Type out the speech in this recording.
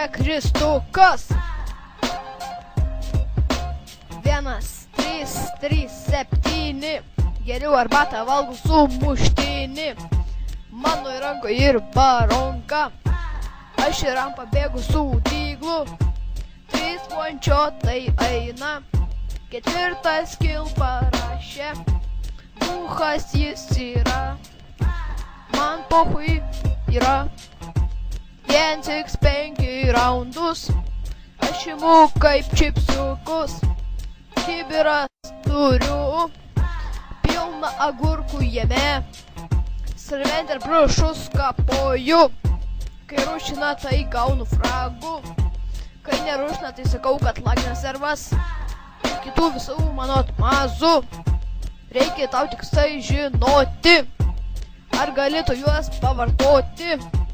čia Kristukas. 1, 3, 3, 7. Geriau arbatą valgau sumuštinį. Mano rankoje ir baronka. Aš ir ant pabėgu su dyglu. 3 vončiotai eina. 4 kilpą rašė. Duchas jis yra. Man pohui yra. 1x5 raundus. Aš imu kaip čipsiukus. Kibiras turiu. Pilna agurkų jame. Servent ir brušus kapoju. Kai rušina, tai gaunu fragų. Kai nerušina, tai sakau, kad lagina servas. Ir kitų visų mano atmazų. Reikia tau tik tai žinoti. Ar galėtų juos pavartoti.